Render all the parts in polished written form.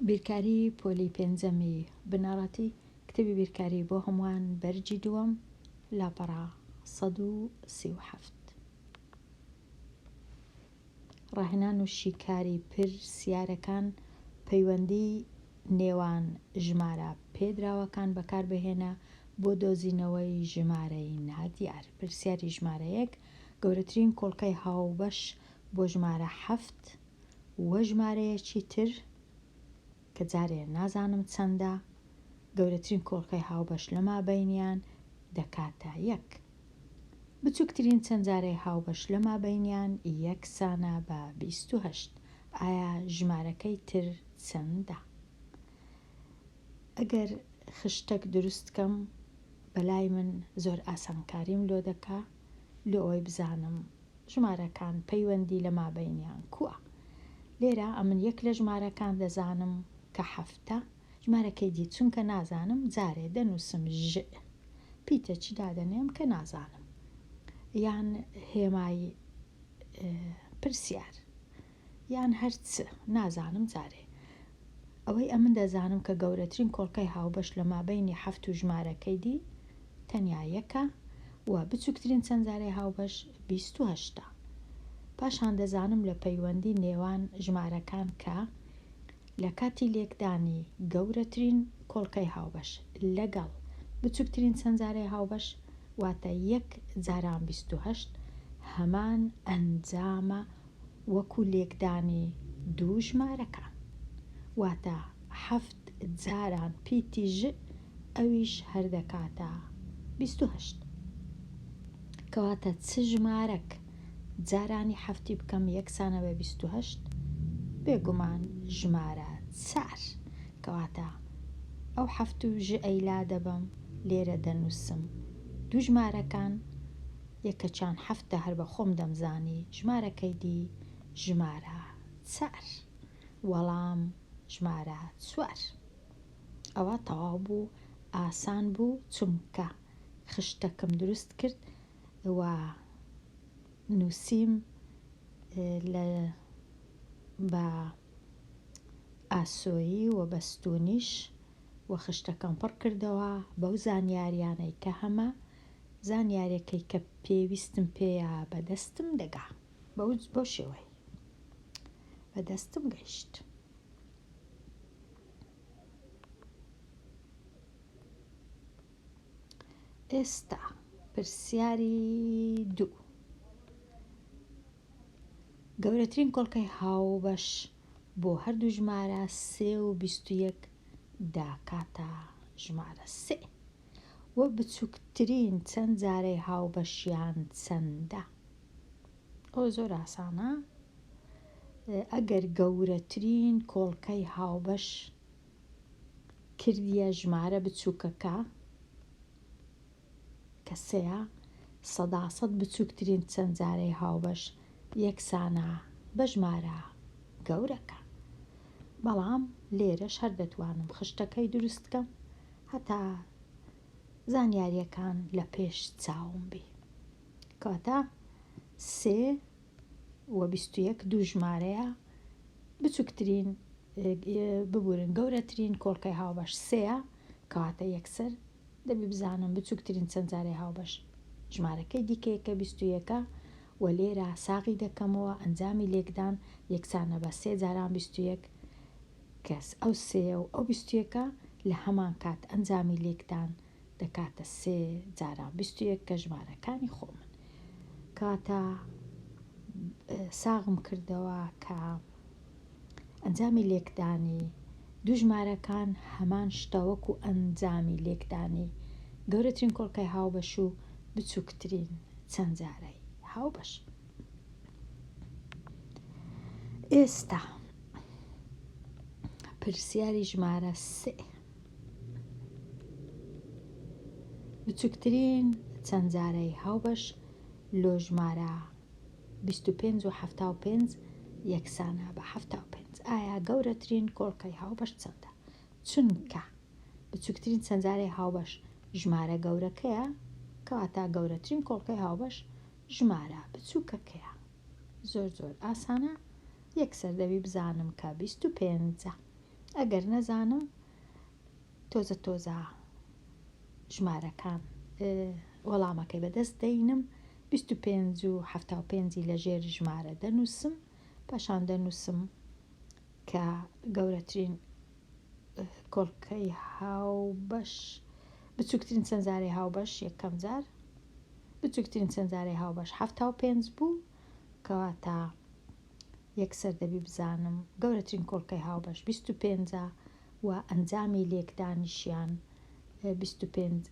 بیرکاری پۆلی پێنجەمی بنەڕەتی کتێبی بیرکاری بۆ هەمووان بەرجی دووەم لاپەڕا 137. ڕاهێنان و شیکاری پرسیارەکان پەیوەندی نێوان ژمارە پێدراوەکان بەکاربهێنە بۆ دۆزینەوەی ژمارەی نادیار. پرسیاری ژمارە 1 گەورەترین کۆڵکەی هاوبەش بۆ ژمارە 7 وە ژمارەیەکی تر کە جارێ نازانم چەندە گەورەترین کۆڵکەی هاوبەش لە مابەینیان دەکاتە 1. بچووکترین چەند جارەی هاوبەش لە مابەینیان یەکسانە بە 28. ئایا ژمارەکەی تر چەندە؟ ئەگەر خشتێک دروستکەم بەلای من زۆر ئاسانکاریم لۆ دەکا لۆ ئەوەی بزانم ژمارەکان پەیوەندی لە مابەینیان کووە. لێرە ئەمن یەک لە ژمارەکان دەزانم کە 7 ژمارەکەی دی چونکە نازانم جارێ دەنووسم ژ پیتەچی دادەنێم کە نازانم یان هێمای پرسیار یان هەرچ نازانم جارێ ئەوەی ئەمن دەزانم کە گەورەترین کۆڵکەی هاوبەش لە مابەینی 7 و ژمارەکەی دی تەنیا یەکە و بچووکترین چەند جارەی هاوبەش 28. پاشان دەزانم لە پەیوەندی نێوان ژمارەکان کە لە کاتی لێکدانی گەورەترین کۆڵکەی هاوبەش لەگەڵ بچووکترین چەند جارەی هاوبەش واتە 1 جاران 28 هەمان ئەنجامە وەکو لێکدانی دوو ژمارەکان واتە 7 جاران پیتی ژ ئەویش هەردەکاتە 28. کەواتە چ ژمارەک جارانی هەفتی بکەم یەکسانە بە 28 بێگومان ژمارە 4. کەواتە ئەو 7 و ژ ئەیلا دەبم لێرە دەنووسم دوو ژمارەکان یەکەچان 7 هەر بە خۆم دەمزانی ژمارەکەی دی ژمارە 4 وەڵام ژمارە 4. ئەوە تەواو بوو ئاسان بوو چونکە خشتەکەم دروست کرد و نووسیم بە ئاسۆیی و بەستونیش و خشتەکەم پڕ کردەوە بەو زانیاریانەی کە هەمە زانیارێکی کە پێویستم پێیە بەدەستم دەگا بەو شێوەی بەدەستم گەیشت. ئێستا پرسیاری 2 گەورەترین کۆڵکەی هاوبەش بۆ هەردوو ژمارە 3 و 21 داکاتە ژمارە 3 وە بچووکترین چەند جارەی هاوبەشیان چەندە؟ ئەو زۆر ئاسانە. ئەگەر گەورەترین کۆڵکەی هاوبەش کردیە ژمارە بچووکەکە کە 3 100% بچووکترین چەند جارەی هاوبەش یەکسانە بە ژمارە گەورەکە. بەڵام لێرەش هەر دەتوانم خشتەکەی دروستکەم هەتا زانیاریەکان لە پێش چاوم بێ. کەواتە 3 و 21 دوو ژمارەیە بچووکترین ببورن گەورەترین کۆڵکەی هاوبەش 3 کەواتە یەکسەر دەبی بزانم بچووکترین چەند جارەی هاوبەش ژمارەکەی دیکەیەکە 21 و لێرە ساغی دەکەمەوە ئەنجامی لێکدان یەکسانە بە 3 جاران 21 کەس ئەو 3 و ئەو 21 لە هەمان کات ئەنجامی لێکدان دەکاتە 3 جاران 21 کە ژمارەکانی خۆمن. کاتە ساغم کردەوە کە ئەنجامی لێکدانی دوو ژمارەکان هەمان شتەوەکو ئەنجامی لێکدانی گەورەترین کۆڵکەی هاوبەش و بچووکترین چەند جارەی هاوبەش. ئێستا پرسیاری ژمارە 3 بچووکترین چەند جارەی هاوبەش لۆ ژمارە 25 و 75 یەکسانە بە 75. ئایا گەورەترین کۆڵکەی هاوبەش چەندە؟ چونکە بچووکترین چەند جارەی هاوبەش ژمارە گەورەکەیە کەواتە گەورەترین کۆڵکەی هاوبەش ژمارە بچووکەکەیە. زۆر ئاسانە یەکسەر دەبی بزانم کە 25 ئەگەر نەزانم تۆزە ژمارەکان وەڵامەکەی بەدەست دەینم 25 و 75 لە ژێر ژمارە دەنووسم پاشان دەنووسم کە گەورەترین کۆڵکەی هاوبەش بچووکترین چەندزارەی هاوبەش یەکەم جار بچووکترین چەندزارەی هاوبەش 75 بوو کەواتە یەکسەر دەبی بزانم گەورەترین کۆڵکەی هاوبەش 25 و ئەنجامی لێکدانیشیان 25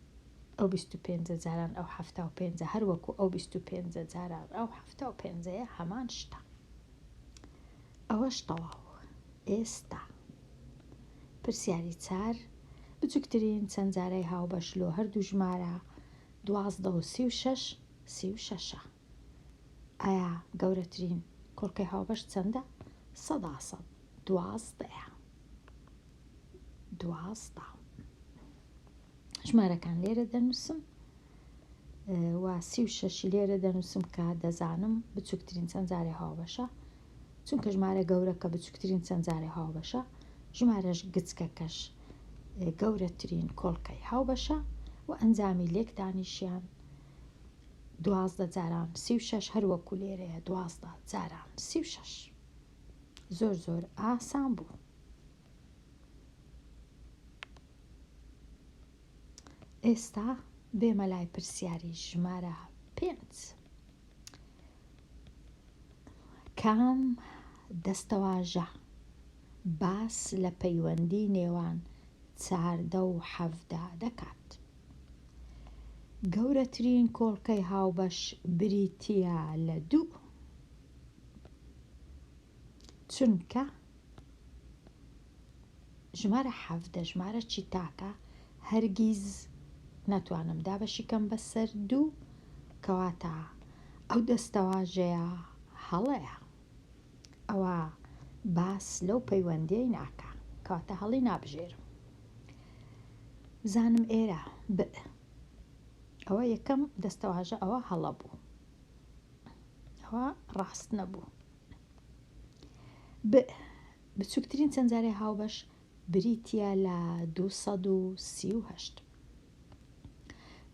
ئەو 25 جاران ئەو 75 هەروەکو ئەو 25 جاران ئەو 75 هەمان شتە. ئەوەش تەواو. ئێستا پرسیاری 4 بچووکترین چەندزارەی هاوبەش لۆ هەردوو ژمارە 12 و 36 36. ئایا گەورەترین کۆڵکەی هاوبەش چەندە؟ 100 12 ژمارەکان لێرە دەنووسم و 36 لێرە دەنووسم کە دەزانم بچووکترین چەندزارەی هاوبەشە چونکە ژمارە گەورەکە بچووکترین چەندزارەی هاوبەشە ژمارەش گچکەکەش گەورەترین کۆڵکەی هاوبەشە و ئەنجامی لێکدانیشیان 12 جاران 36 هەروەکو لێرەیە 12 جاران 36. زۆر ئاسان بوو. ئێستا بێمە لای پرسیاری ژمارە 5 کام دەستەواژە باس لە پەیوەندی نێوان 14 و 17 دەکات. گەورەترین کۆڵکەی هاوبەش بریتیە لە 2 چونکە ژمارە 17 ژمارە چی تاکە هەرگیز ناتوانم دابەشی کەم بەسەر 2 کەواتە ئەو دەستەواژەیە هەڵەیە ئەوە باس لەو پەیوەندیەی ناکە کەواتە هەڵی نابژێرم. بزانم ئێرە ب ئەوە یەکەم دەستەواژە ئەوە هەڵە بوو ئەوە ڕاست نەبوو. بچووکترین چەندزارەی هاوبەش بریتیە لە 238.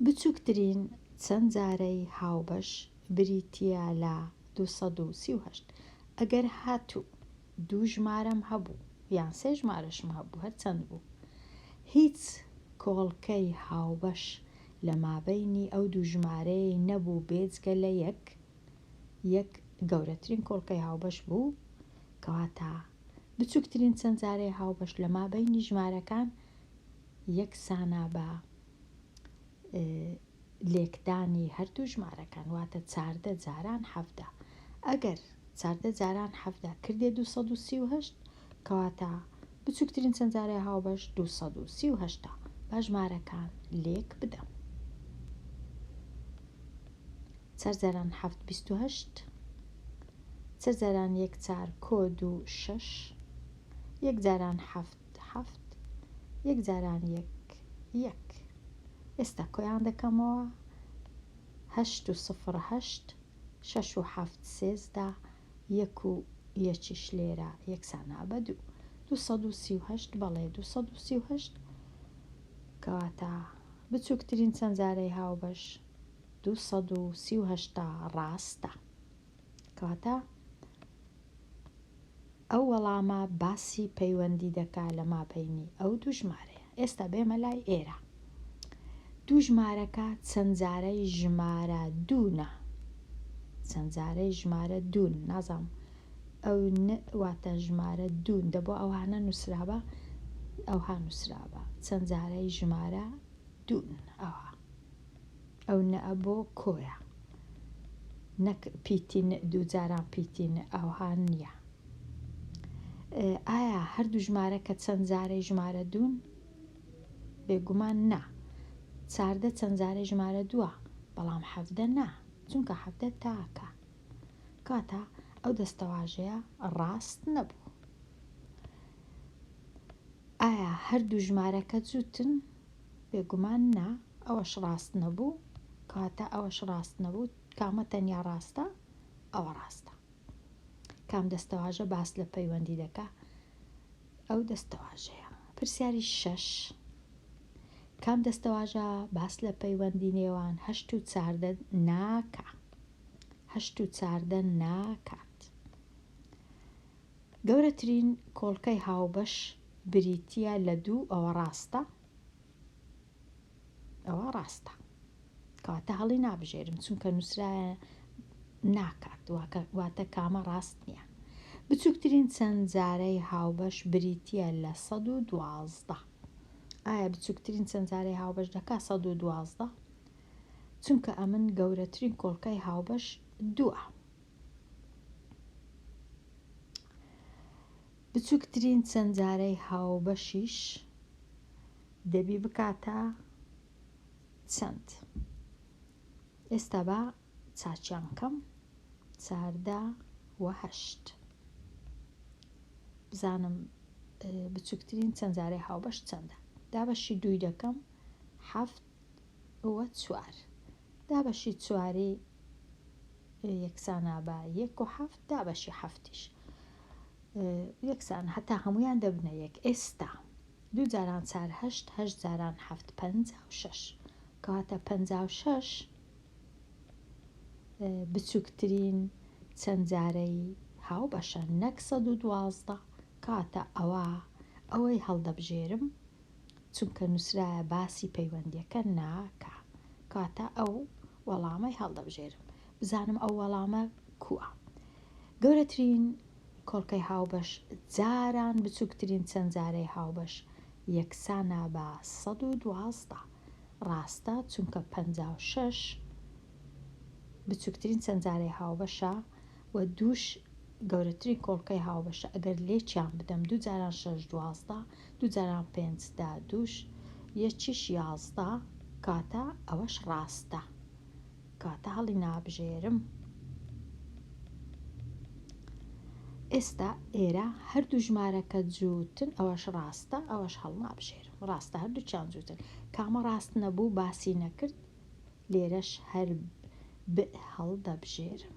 بچووکترین چەندزارەی هاوبەش بریتیە لە 238. ئەگەر هاتوو دوو ژمارەم هەبوو یان سێ ژمارەشم هەبوو هەرچەند بوو هیچ کۆڵکەی هاوبەش لە مابەینی ئەو دوو ژمارەی نەبوو بێجگە لە یەک گەورەترین کۆڵکەی هاوبەش بوو کەواتە بچووکترین چەندزارەی هاوبەش لە مابەینی ژمارەکان یەکسانە بە لێکدانی هەردوو ژمارەکان واتە 14 جاران 17. ئەگەر 14 جاران 17 کردێ 238 کەواتە بچووکترین چەندزارەی هاوبەش 238 با ژمارەکان لێک بدەم. 4 جاران 7 28 4 جاران 1 4 کۆد و 6 1 جاران 7 7 1 جاران 1 1. ئێستا کۆیان دەکەمەوە 8 و 0 8 6 و 7 13 1 و 1 لێرە یەکسانە بە 2 238 بەڵێ 238 کەواتە بچووکترین چەندزارەی هاوبەش 238 ڕاستە کەواتە ئەو وەڵامە باسی پەیوەندی دەکا لە مابەینی ئەو دوو ژمارەیە. ئێستا بێمە لای ئێرە دوو ژمارەکە چەندزارەی ژمارە دوونە چەندزارەی ژمارە دوون نازام ئەو واتە ژمارە دوون دەبوو ئەوانە نووسرابە ئەوها نووسرابە چەندزارەی ژمارە دوون ئەو نە بۆ کۆیە نەک پیتین دوو جاران پیتین ئەوها نییە. ئایا هەردوو ژمارەکە چەندزارەی ژمارە دوون؟ بێگومان نا. 14 چەندزارەی ژمارە دووە بەڵام 17 نا چونکە 17 تاکە کاتە ئەو دەستەواژەیە ڕاست نەبوو. ئایا هەردوو ژمارەکە جووتن؟ بێگومان نا ئەوەش ڕاست نەبوو کاتە ئەوەش ڕاست نەبوو کامە تەنیا ڕاستە؟ ئەوە ڕاستە. کام دەستەواژە باس لە پەیوەندی دەکا ئەو دەستەواژەیە. پرسیاری 6 کام دەستەواژە باس لە پەیوەندی نێوان 8 و 14 ناکە. 8 و 14 ناکات. گەورەترین کۆڵکەی هاوبەش بریتیە لە 2 ئەوە ڕاستە. ئەوە ڕاستە کەواتە هەڵی نابژێرم چونکە نووسرایە ناکات واتە کامە ڕاست نییە. بچووکترین چەند جارەی هاوبەش بریتیە لە 112. ئایا بچووکترین چەند جارەی هاوبەش دەکات 112 چونکە ئەمن گەورەترین کۆڵکەی هاوبەش 2. بچووکترین چەند جارەی هاوبەشیش دەبی بکاتە چەند. ئێستا بە چاچیان کەم 14 و 8 بزانم بچووکترین چەند جارەی هاوبەش چەندە. دابەشی 2 دەکەم 7 و 4. دابەشی 4 یەکسانە بە 1 و 7. دابەشی 7ش یەکسان هەتا هەمویان دەبنە 1. ئێستا 2 جاران 4 8 8 جاران 7 56 کەواتە 56 بچووکترین چەند جارەی هاوبەشە نەک 112 کاتە ئەوەی هەڵدەبژێرم چونکە نووسرایە باسی پەیوەندیەکە ناکە کاتە ئەو وەڵامەی هەڵدەبژێرم. بزانم ئەو وەڵامە کووە. گەورەترین کۆڵکەی هاوبەش جاران بچووکترین چەند جارەی هاوبەش یەکسانە بە 112 ڕاستە چونکە 56 بچووکترین چەند جارەی هاوبەشە و دووش گەورەترین کۆڵکەی هاوبەشە. ئەگەر لێکیان بدەم 2 جاران 6 12 2 جاران 5 دووش یەکیش 11 کاتە ئەوەش ڕاستە کاتە هەڵی نابژێرم. ئێستا ئێرە هەردوو ژمارەکە جووتن ئەوەش ڕاستە ئەوەش هەڵ نابژێرم. ڕاستە هەردووچیان جووتن. کامە ڕاست نەبوو باسی نەکرد لێرەش هەر هەڵدەبژێرم.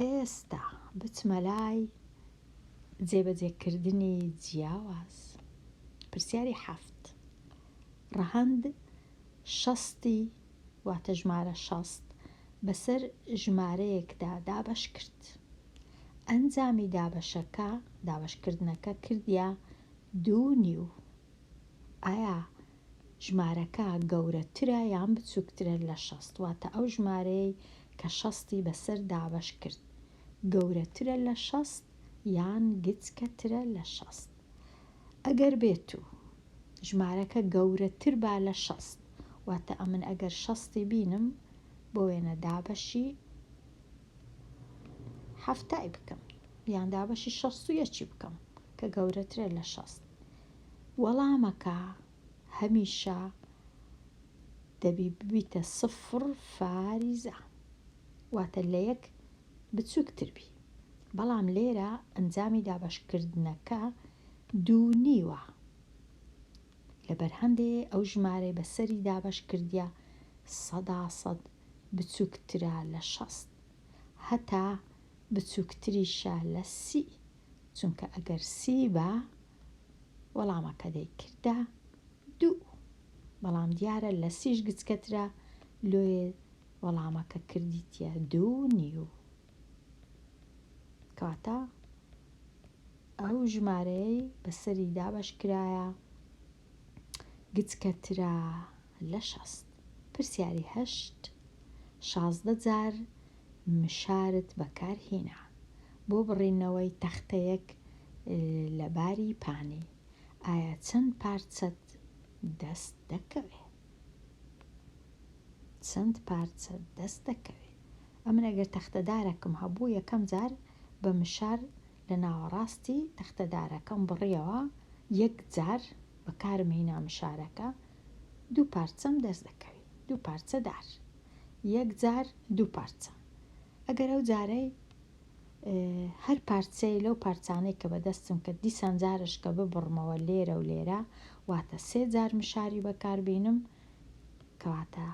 ئێستا بچمە لای جێبەجێکردنی جیاواز. پرسیاری 7 ڕەهەند 60 واتە ژمارە 60 بەسەر ژمارەیەکدا دابەش کرد. ئەنجامی دابەشکردنەکە کردیا 2.5. ئایا ژمارەکە گەورەترە یان بچووکترە لە 60 واتە ئەو ژمارەی کە 60 بەسەر دابەش کرد گەورەترە لە 60 یان گچکەترە لە 60. ئەگەر بێت و ژمارەکە گەورەتر با لە 60 واتە ئەمن ئەگەر 60 بینم بۆ وێنە دابەشی 7 بکەم یان دابەشی 61 بکەم کە گەورەترە لە 60. وەڵامەکە هەمیشە دەبی ببیتە 0 فاریزە واتە لە 1 بچووکتر بی. بەڵام لێرە ئەنجامی دابەشکردنەکە 2.5 لەبەر هەندێ ئەو ژمارەی بەسەری دابەش کردیا 100% بچووکترە لە 60 هەتا بچووکتریشە لە 30 چونکە ئەگەر 30 بە وەڵامەکە دەیکردە 2 بەڵام دیارە لە 30 گچکەترە لۆیە وەڵامەکە کردیتە 2.5 کەواتە ئەو ژمارەی بەسەری دابەش کرایە گچکەترە لە 60. پرسیاری 8 16 جار مشارت بەکارهێنا بۆ بڕینەوەی تەختەیەک لە باری پانی. ئایا چەند پارچەت دەست دەکەوێت؟ چەند پارچەت دەست دەکەوێت؟ ئەمن ئەگەر تەختەدارەکەم هەبوو یەکەم جار بە مشار لە ناوەڕاستی تەختەدارەکەم بڕیەوە 1 جار بەکارم هێنا مشارەکە 2 پارچەم دەست دەکەوێت. 2 پارچە دار 1 جار 2 پارچە. ئەگەر ئەو جارەی هەر پارچەی لەو پارچانەی کە بەدەستم کە دیسان جارش کە ببڕمەوە لێرە و لێرە واتە 3 جار مشاری بەکاربێنم کەواتە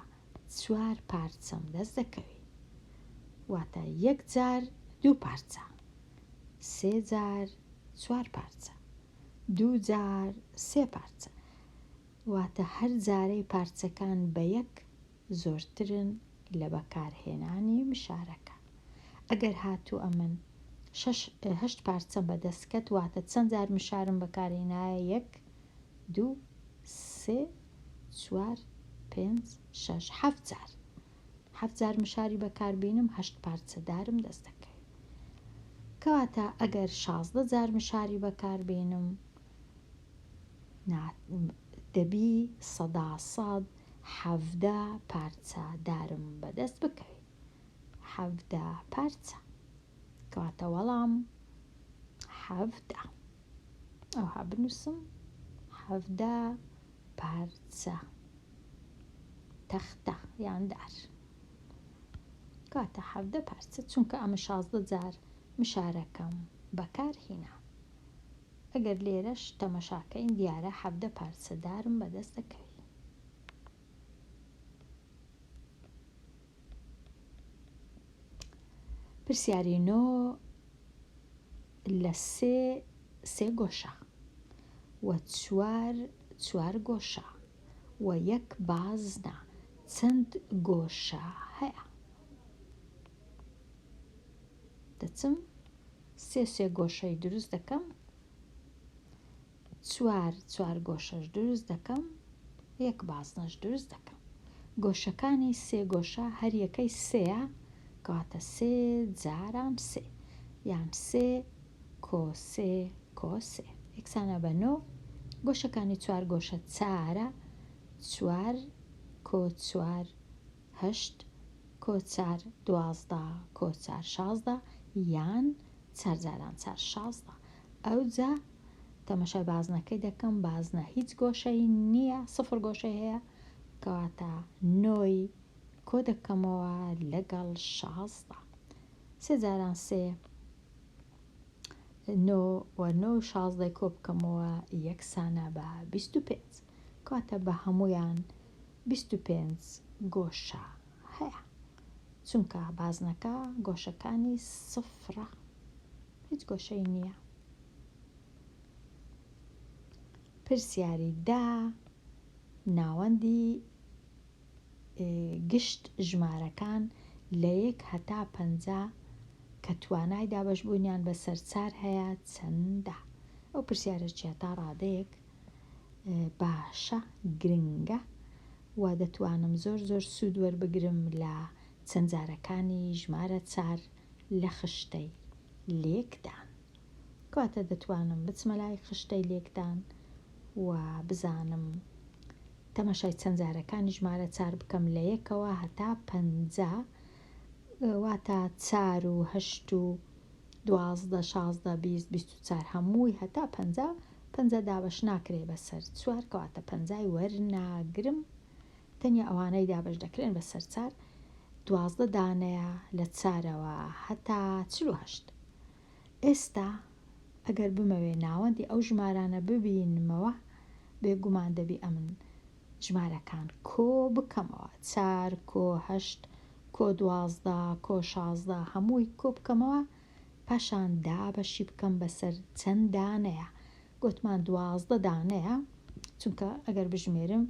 4 پارچەم دەست دەکەوێت واتە 1 جار 2 پارچە 3 جار 4 پارچە، 2 جار 3 پارچە، واتە هەر جارەی پارچەکان بە یەک زۆرترن لە بەکارهێنانی مشارەکە. ئەگەر هاتوو ئەمن 8 پارچە بەدەستکەت واتە چەند جار مشارم بەکارهێنایە؟ 1 2 3 4 5 6 7 جار. 7 جار مشاری بەکاربینم 8 پارچە دارم دەست دەکەوێت. کەواتە ئەگەر 16 جار مشاری بەکاربێنم دەبی 100 پارچە دارم بەدەست بکەوێت. 17 پارچە، کەواتە وەڵام 17. ئەوها بنووسم 17 پارچە تەختە یان دار. کەواتە 17 پارچە، چونکە ئەمە 16 جار مشارەکەم بەکارهێنا. ئەگەر لێرەش تەمەشاکەین دیارە 17 پارچە دارم بەدەست دەکەوێت. پرسیاری نۆ لە 3 گۆشە و 4 گۆشە و 1 بازنە چەند گۆشە هەیە؟ دەچم 3 گۆشەی دروست دەکەم، 4 گۆشەش دروست دەکەم، 1 بازنەش دروست دەکەم. گۆشەکانی 3 گۆشە هەر یەکەی 3ە، کەواتە 3 جاران 3 یان 3 کۆ 3 کۆ 3 یەکسانە بە 9. گۆشەکانی 4 گۆشە 4ە، 4 کۆ 4 8 کۆ 4 12 کۆ 4 16 یان 4 جاران 4 16. ئەوجا تەمەشای بازنەکەی دەکەم، بازنە هیچ گۆشەی نییە، 0 گۆشەی هەیە، کەواتە 9 کۆ دەکەمەوە لەگەڵ 16. 3 جاران 3 9 و 9 16 کۆ بکەمەوە یەکسانە بە 25. کەواتە بە هەمویان 25 گۆشە هەیە، چونکە بازنەکە گۆشەکانی 0 هیچ گۆشەی نییە. پرسیاری 10 ناوەندی گشت ژمارەکان لە 1 هەتا 50 کە توانای دابەشبوونیان بەسەر 4 هەیە چەندە؟ ئەو پرسیارە تا ڕادەیەک باشە، گرنگە و دەتوانم زۆر سوود وەربگرم لە چەند جارەکانی ژمارە 4 لە خشتەی لێکدان. کەواتە دەتوانم بچمە لای خشتەی لێکدان و بزانم تەمەشای چەند جارەکانی ژمارە 4 بکەم لە 1ەوە هەتا 50، واتە 4 و 8 و 12 16 20 24 هەمووی هەتا 50 دابش ناکرێ بەسەر 4، کەواتە 50 وەرناگرم، تەنیا ئەوانەی دابش دەکرێن بەسەر 4. 12 دانەیە لە 4ەوە هەتا 48. ئێستا ئەگەر بمەوێ ناوەندی ئەو ژمارانە ببینمەوە، بێگومان دەبی ئەمن ژمارەکان کۆ بکەمەوە، 4 کۆ 8 کۆ 12 کۆ 16 هەمووی کۆ بکەمەوە، پاشان دابەشی بکەم بەسەر چەند دانەیە. گوتمان 12 دانەیە، چونکە ئەگەر بژمێرم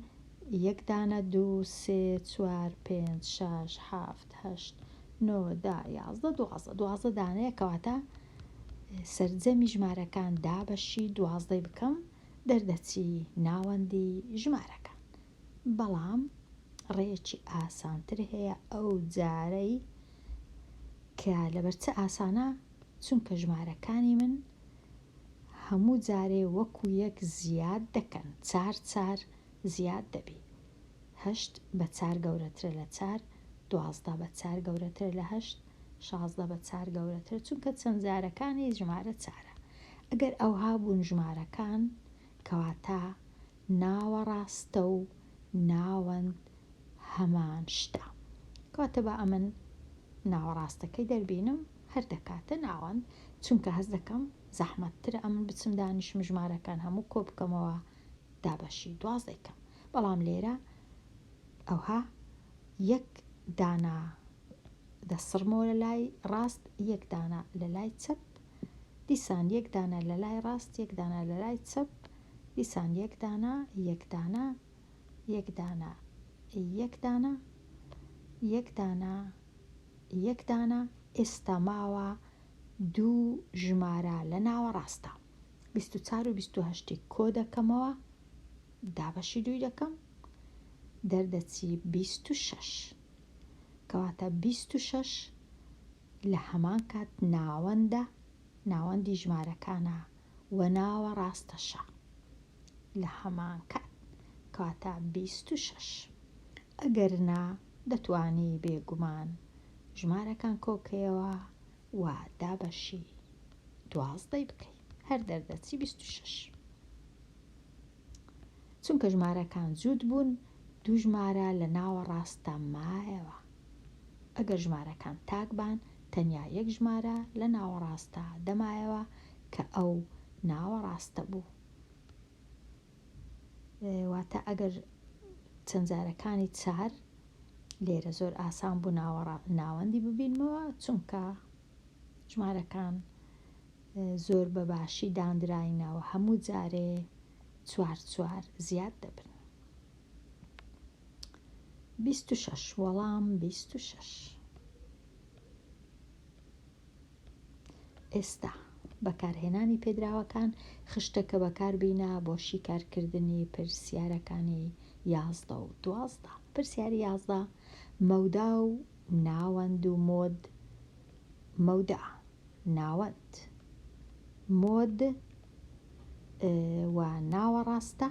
1 دانە 2 3 4 5 6 7 8 9 10 11 12 دانەیە، کەواتە سەرجەمی ژمارەکان دابەشی 12 بکەم، دەردەچی ناوەندی ژمارەکان. بەڵام ڕێیەکی ئاسانتر هەیە ئەو جارەی کە لەبەرچە ئاسانە، چونکە ژمارەکانی من هەموو جارێ وەکو یەک زیاد دەکەن، 4 زیاد دەبی. 8 بە 4 گەورەترە لە 4، 12 بە 4 گەورەتر لە 8، 16 بە 4 گەورەتر، چونکە چەند جارەکانی ژمارە 4. ئەگەر ئەوها بوون ژمارەکان، کەواتە ناوەڕاستە و ناوەند هەمان شتە. کەواتە بە ئەمن ناوەڕاستەکەی دەربینم، هەر دەکاتە ناوەند، چونکە هەز دەکەم زەحمەتترە ئەمن بچم دانیشم ژمارەکان هەموو کۆ بکەمەوە دابەشی 12 کەم. بەڵام لێرە ئەوها 1 دانا دەسڕمەوە لە لای ڕاست، 1 دانا لە لای چەپ، دیسان یەک دانە لە لای ڕاست، یەک دانە لە لای چەپ، دیسان یەک دانە، یەک دانە، یەک دانە، یەک دانە، یەک دانە، یەک دانە. ئێستا ماوە دوو ژمارە لە ناوەڕاستە. 24 و 28 کۆ دەکەمەوە، دابەشی دووی دەکەم، دەردەچی 26. کەواتە 26 لە هەمان کات ناوەندە، ناوەندی ژمارەکانە و ناوە ڕاستەشە لە هەمان کات. کەواتە 26. ئەگەرنا دەتوانی بێگومان ژمارەکان کۆکەیەوە و دابەشی 12 بکەی، هەر دەردەچی 26. چونکە ژمارەکان جووت بوون، دوو ژمارە لە ناوە ڕاستە مایەوە. ئەگەر ژمارەکان تاک بان، تەنیا یەک ژمارە لە ناوە ڕاستە دەمایەوە کە ئەو ناوە ڕاستە بوو. واتە ئەگەر چەندجارەکانی 4 لێرە زۆر ئاسان بوو ناوەندی ببینمەوە، چونکە ژمارەکان زۆر بەباشی دانراینەوە، هەموو جارێ 4 زیاد دەبن. 26 وەڵام 26. ئێستا بەکارهێنانی پێدراوەکان خشتەکە بەکاربینا بۆ شیکارکردنی پرسیارەکانی 11 و 12. پرسیاری 11 مەودا و ناوەند و مۆد. مەودا ناوەند، مۆد و ناوە ڕاستە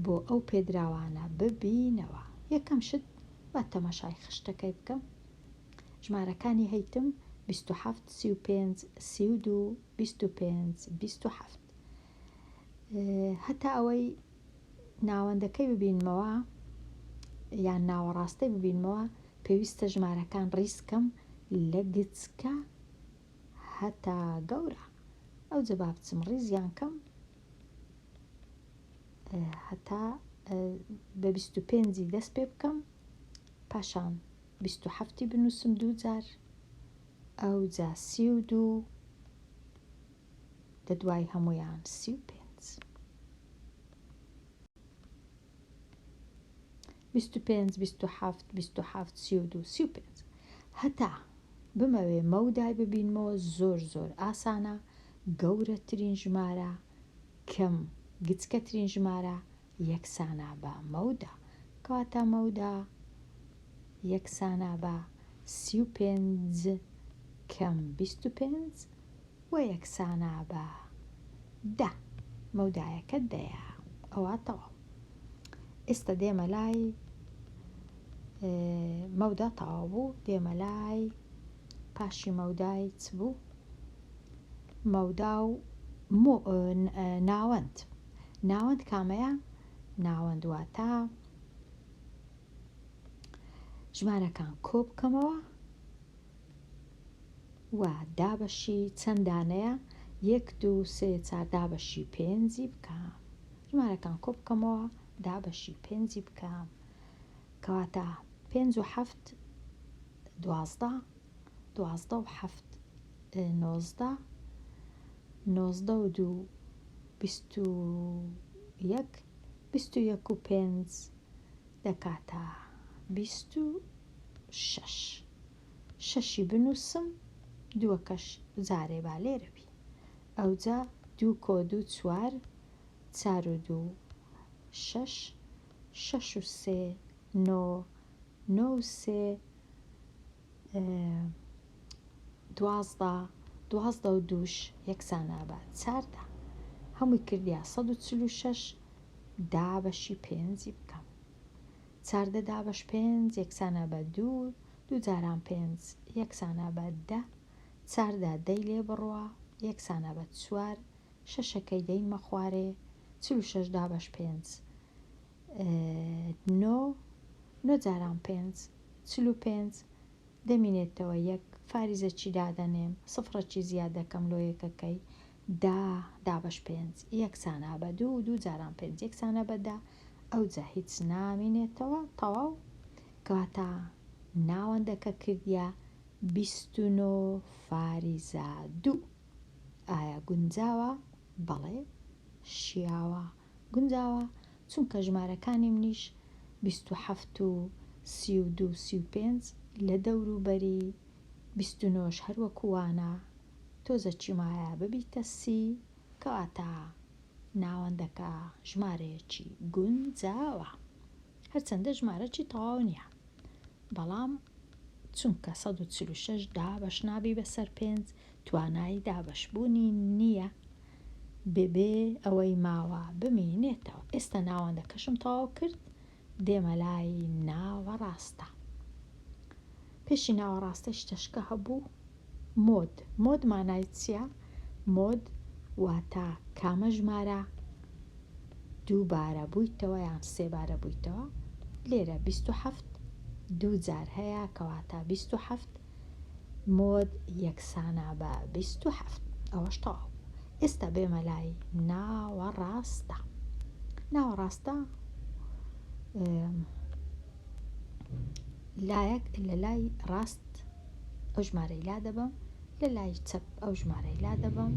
بۆ ئەو پێدراوانە ببینەوە. یەکەم شت با تەماشای خشتەکەی بکەم. ژمارەکانی هەیتم 27 35 32 25 27. هەتا ئەوەی ناوەندەکەی ببینمەوە یان ناوەڕاستەی ببینمەوە، پێویستە ژمارەکان ڕیسکەم لە گچکە هەتا گەورە. ئەو جەبا بچم ڕیزیان کەم هەتا بە 25 دەست پێ بکەم، پاشان 27 بنووسم دوو جار، ئەو جا 32 لە دوای هەمویان 35. 25 27 27 32 35. هەتا بمەوێ مەودای ببینمەوە، زۆر زۆر ئاسانە. گەورەترین ژمارە کەم گچکەترین ژمارە یەکسانە بە مەودا. کەواتە مەودا یەکسانە بە 35 کەم 25 و یەکسانە بە 10. مەودایەکە دەیە. ئەوە تەواو. ئێستا دێمە لای مەودا تەواو بوو، دێمە لای پاشی مەودای چ بوو؟ مەودا و ناوەند. ناوەند کامەیە؟ ناوەند واتە ژمارەکان کۆ بکەمەوە و دابەشی چەندانەیە؟ 1 2 3 4 دابەشی 5 بکەم. ژمارەکان کۆ بکەمەوە، دابەشی 5 بکەم. کەواتە 5 و 7 12 12 و 7 19 19 و 2 21 21 و 5 دەکاتە 26. شەشی بنووسم، دووەکەش جارێ با لێرە بی. ئەوجا 2 کۆ 2 4 4 و 2 6 6 و 3 9 9 و 3 12 12 و 2 یەکسانە بە 14. هەمووی کردیا 146. دابەشی 5 بکەم. 14 دابەش 5 یەکسانە بە 2 2 جاران 5 یەکسانە بە 10. 14 دەی لێ بڕوە یەکسانە بە 4. شەشەکەی دەیمە خوارێ 46 دابەش 5 9 9 جاران 5 45 دەمینێتەوە 1. فاریزەکی دادەنێم، سفرەکی زیاد دەکەم لۆ یەکەکەی. 10 دابەش 5 یەکسانە بە 2 2 جاران 5 یەکسانە بە 10. ئەوجا هیچ نامینێتەوە، تەواو. کەواتە ناوەندەکە کردیا 29 فاریزە 2. گونجاوە؟ بەڵێ شیاوە گونجاوە، چونکە ژمارەکانی منیش 27 و 32 35 لە دەوروبەری 29 هەروەکووانە تۆزە چیمایە ببیتە سی کەواتە ناوەندەکە ژمارەیەکی گونجاوە، هەرچەندە ژمارەی تەواو نییە، بەڵام چونکە 146 دابەش نابی بەسەر 5 توانای دابەشبوونی نییە بێ ئەوەی ماوە بمێنێتەوە. ئێستا ناوەندەکەشم تەواو کرد، دێمە لای ناوەڕاستە. پێشی ناوەڕاستە شتەشکە هەبوو مۆد مانای چییە؟ مۆد واتە کامە ژمارە دووبارە بوویتەوە یان سێبارە بوویتەوە. لێرە 27 دوو جار هەیە کەواتە 27 مۆد یەکسانە بە 27 ئەوەش تەواو. ئێستا بێمە لای ناوەڕاستە. ناوەڕاستە لایەک لە لای ڕاست ئەو ژمارەی لا دەبم، لە لای چەپ ئەو ژمارەی لا دەبم،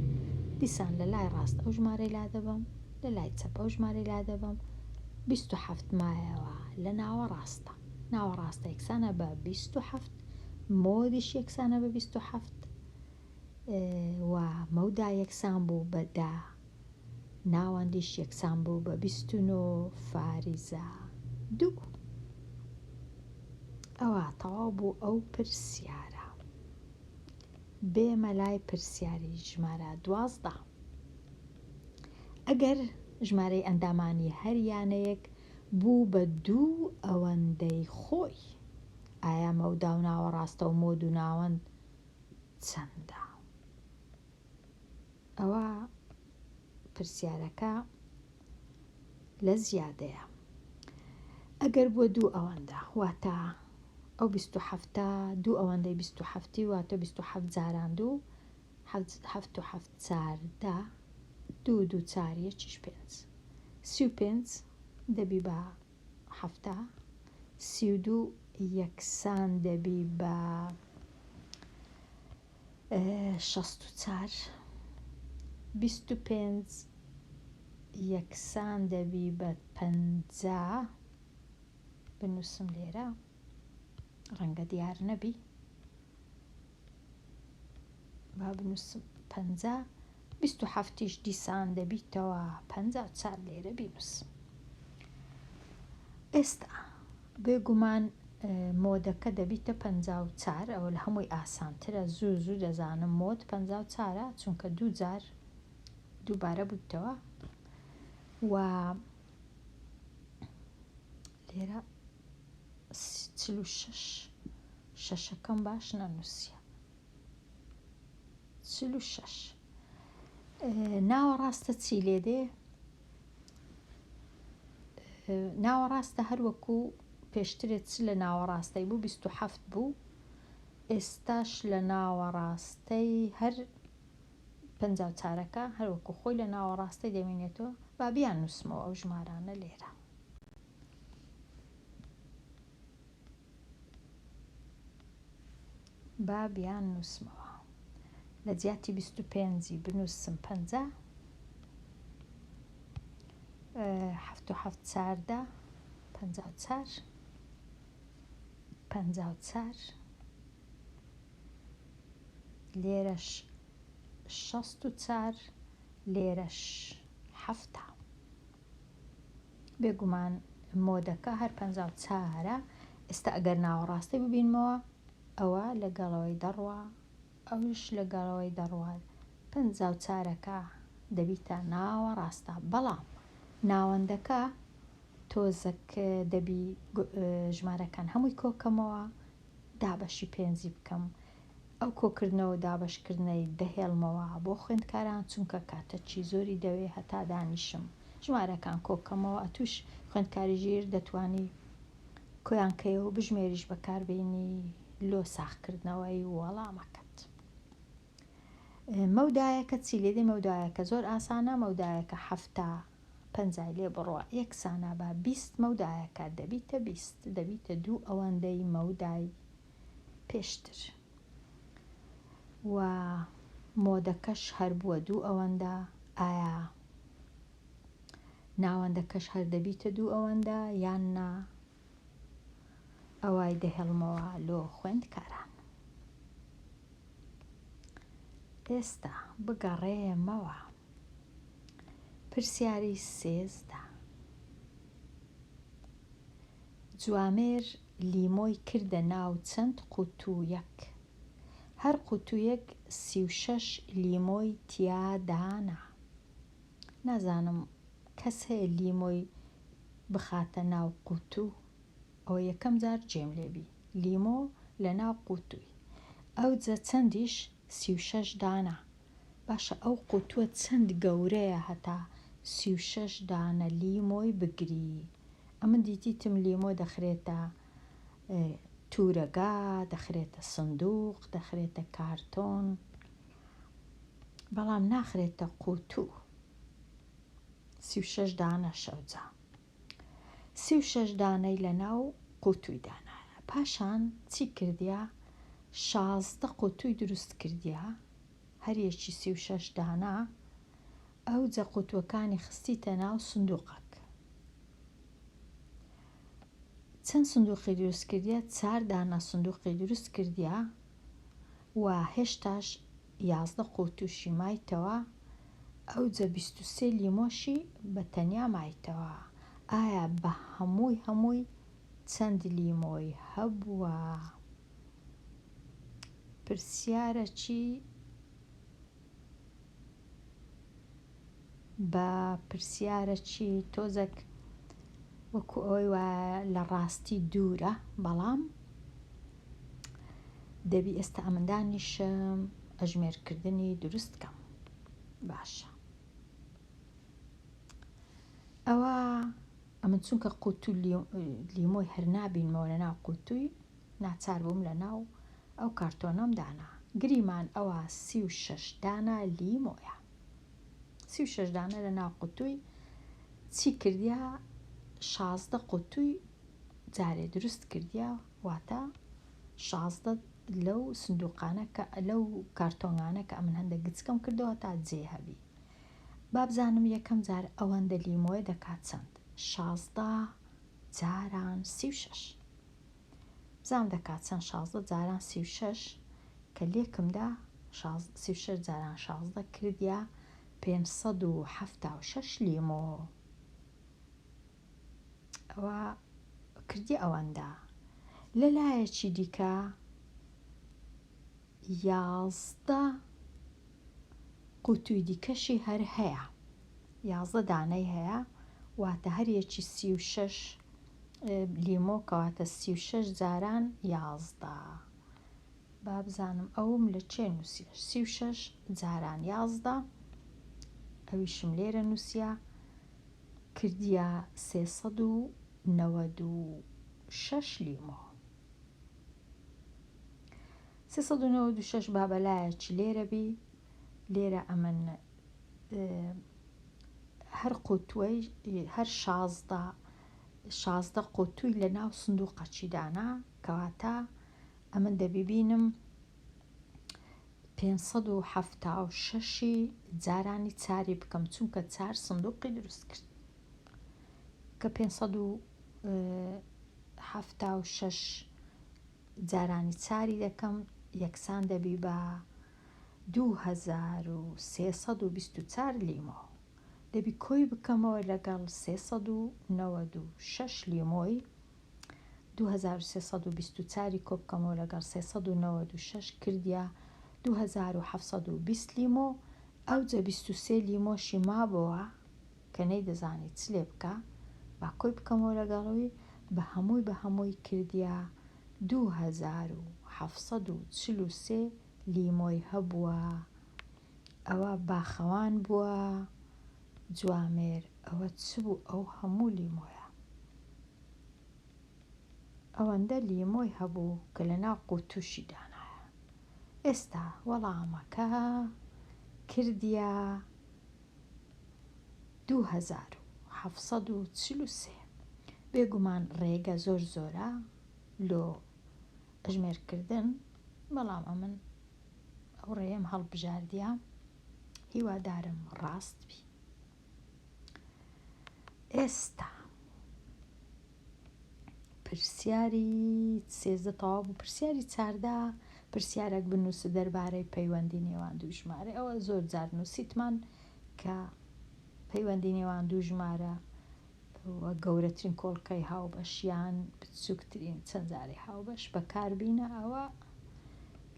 دیسان لە لای ڕاست ئەو ژمارەی لا دەبم، لە لای چەپ ئەو ژمارەی لا دەبم. 27 مایەوە لە ناوەڕاستە. ناوەڕاستە یەکسانە بە 27 مۆدیش یەکسانە بە 27 و مەودا یەکسان بوو بە 10 ناوەندیش یەکسان بوو بە 29 فاریزە 2. ئەوە تەواو بوو ئەو پرسیارە. بێمە لای پرسیاری ژمارە 12. ئەگەر ژمارەی ئەندامانی هەریانەیەک بوو بە دوو ئەوەندەی خۆی، ئایا مەودا و ناوەڕاستە و مۆد و ناوەند چەندە؟ ئەوە پرسیارەکە لە زیادەیە. ئەگەر بووە دوو ئەوەندە واتە ئەو 27 دوو ئەوەندەی 27 واتە 27 جاران دوو 7 و 7 چاردە دوو دوو چاریەکیش 5 35 دەبی بە 7 32 یەکسان دەبی بە 64 25 یەکسان دەبی بە 50 بنووسم لێرە ڕەنگە دیار نەبی با بنووسم 50 27ش دیسان دەبیتەوە 54 لێرە بینووسم. ئێستا بێگومان مۆدەکە دەبیتە 54 ئەوە لە هەمووی ئاسانترە، زوو دەزانم مۆد 54 چونکە دوو جار دووبارە بوویتەوە و لێرە 46 شەشەکەم باش نەنووسیە 46. ناوەڕاستە چی لێ دێ؟ ناوەڕاستە هەروەکو پێشترێت چ لە ناوەڕاستەی بوو 27 بوو، ئێستاش لە ناوەڕاستەی هەر 54ەکە هەروەکو خۆی لە ناوەڕاستەی دەمێنێتەوە. با بیان نووسمەوە ئەو ژمارانە لێرە. با بیان نووسمەوە لە جیاتی 25 بنووسم 50 7 و 7 چاردە 54 54 لێرەش 64 لێرەش 7. بێگومان مۆدەکە هەر 54ە. ئێستا ئەگەر ناوەڕاستی ببینمەوە ئەوە لەگەڵەوەی دەڕوا ئەوش لەگەڵەوەی دەڕوا 54ەکە دەبیتە ناوەڕاستە، بەڵام ناوەندەکە تۆزەک دەبی ژمارەکان هەمووی کۆکەمەوە دابەشی 5 بکەم. ئەو کۆکردنەوە دابەشکردنەی دەهێڵمەوە بۆ خوێندکاران چونکە کاتەکی زۆری دەوێ هەتا دانیشم ژمارەکان کۆکەمەوە. ئەتوش خوێندکاری ژیر دەتوانی کۆیانکەیەوە بژمێریش بەکاربێنی لۆ ساختکردنەوەی وەڵامەکەت. مەودایەکە چی لێدێ؟ مەودایەکە زۆر ئاسانە. مەودایەکە 7 50 لێ بڕوە یەکسانە بە 20 مەودایەکە دەبیتە 20 دەبیتە دوو ئەوەندەی مەودای پێشتر و مۆدەکەش هەر بووە 2 ئەوەندە، ئایا ناوەندەکەش هەر دەبیتە 2 ئەوەندە یان نا؟ ئەوای دەهێڵمەوە لۆ خوێندکاران. ئێستا بگەڕێمەوە پرسیاری 13. جوامێر لیمۆی کردە ناو چەند قوتوویەک؟ هەر قوتوویەک 36 لیمۆی تیا دانا. نازانم کەس هەیە لیمۆی بخاتە ناو قوتوو؟ ئەوە یەکەم جار جێم لێبی، لیمۆ لە ناو قوتووی. ئەو جە چەندیش 36 دانا. باشە ئەو قوتووە چەند گەورەیە هەتا 36 دانە لیمۆی بگری؟ ئەمە دیتیتم لیمۆ دەخرێتە تورەگا، دەخرێتە سندوق، دەخرێتە کارتۆن، بەڵام ناخرێتە قوتوو. 36 دانە شەوجا 36 دانەی لە ناو قوتووی دانایە. پاشان چی کردیا؟ 16 قوتووی دروست کردیا، هەریەکی 36 دانا. ئەو جە قوتووەکانی خستیتە ناو سندوقەک. چەند سندوقی دروست کردیا؟ 4 دانە سندوقی دروست کردیا و هێشتاش 11 قوتووشی مایتەوە. ئەو جە 23 لیمۆشی بە تەنیا مایتەوە. ئایا بە هەمووی چەند لیمۆی هەبووە؟ پرسیارەکی بە پرسیارەکی تۆزێک وەکو ئەوەی وایە لە ڕاستی دوورە، بەڵام دەبی ئێستا ئەمەندانیشم ئەژمێرکردنی دروست کەم. باشە ئەمە چونکە قوتوو لیمۆی هەر نابینمەوە لە ناو قوتووی، ناچار بووم لە ناو ئەو کارتۆنەم دانا. گریمان ئەوە 36 دانە لیمۆیە. 36 دانە لە ناو قوتووی چی کردیا؟ 16 قوتووی جارێ دروست کردیا، واتە 16 لەو سندوقانە لەو کارتۆنانە کە ئەمن هەندە گچکەم کردەوە تا جێ هەبی. بابزانم یەکەم جار ئەوەندە لیمۆی دەکات چەند؟ 16 جاران 36. بزانم دەکات چەند 16 جاران 36 کە لێکمدا 36 جاران 16 کردیا 576 لیمۆ. ئەوە کردی ئەوەندە. لەلایەکی دیکە 11 قوتووی دیکەشی هەر هەیە، 11 دانەی هەیە، واتە هەریەکی 36 لیمۆ کەواتە 36 جاران 11. بابزانم ئەوم لە چێ نووسیە؟ 36 جاران 11 ئەویشم لێرە نووسیە، کردیە 396 لیمۆ. 396 بابەلایەکی لێرە بی. لێرە ئەمن هەر قوتووی هەر 16 قوتووی لە ناو سندوقەکی دانا، کەواتە ئەمن دەبیبینم 576 جارانی چاری بکەم، چونکە 4 سندوقی دروست کرد کە 576 جارانی چاری دەکەم، یەکسان دەبی بە 2324 لیمۆ. دەبی کۆی بکەمەوە لەگەڵ 396 لیمۆی، 2324 کۆ بکەمەوە لەگەڵ 396 کردیا 2720 لیمۆ. ئەو جە 23 لیمۆشی مابەوە کە نەیدەزانی چ لێ بکە، با کۆی بکەمەوە لەگەڵەوەی بە هەمووی کردیا 2743 لیمۆی هەبووە. ئەوە باخەوان بووە. جوامێر ئەوە چ بوو؟ ئەو هەموو لیمۆیە. ئەوەندە لیمۆی هەبوو کە لە ناو قوتووشی دانایە. ئێستا وەڵامەکە کردیا 2743. بێگومان ڕێگە زۆر زۆرە لۆ ئەژمێرکردن، بەڵام ئەمن ئەو ڕێم هەڵبژاردیە هیوادارم ڕاست بی. ئێستا پرسیاری 13 تەواو بوو. پرسیاری 14 پرسیارێک بنووسە دەربارەی پەیوەندی نێوان دوو ژمارە. ئەوە زۆر جار نووسیتمان کە پەیوەندی نێوان دوو ژمارە گەورەترین کۆڵکەی هاوبەشیان بچووکترین چەند جارێ هاوبەش بەکاربینە. ئەوە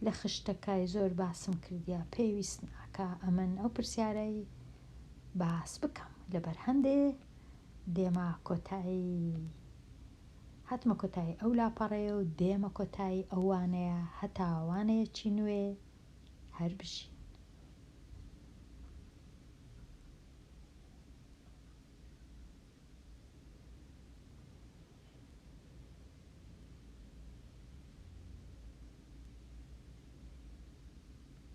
لە خشتەکەی زۆر باسم کردیا، پێویست ناکە ئەمن ئەو پرسیارەی باس بکەم لەبەر هەندێ دێمە کۆتایی هاتمە کۆتایی ئەو لاپەڕەیە و دێمە کۆتایی ئەوانەیە هەتاوانەیەکی نوێ هەر بژی.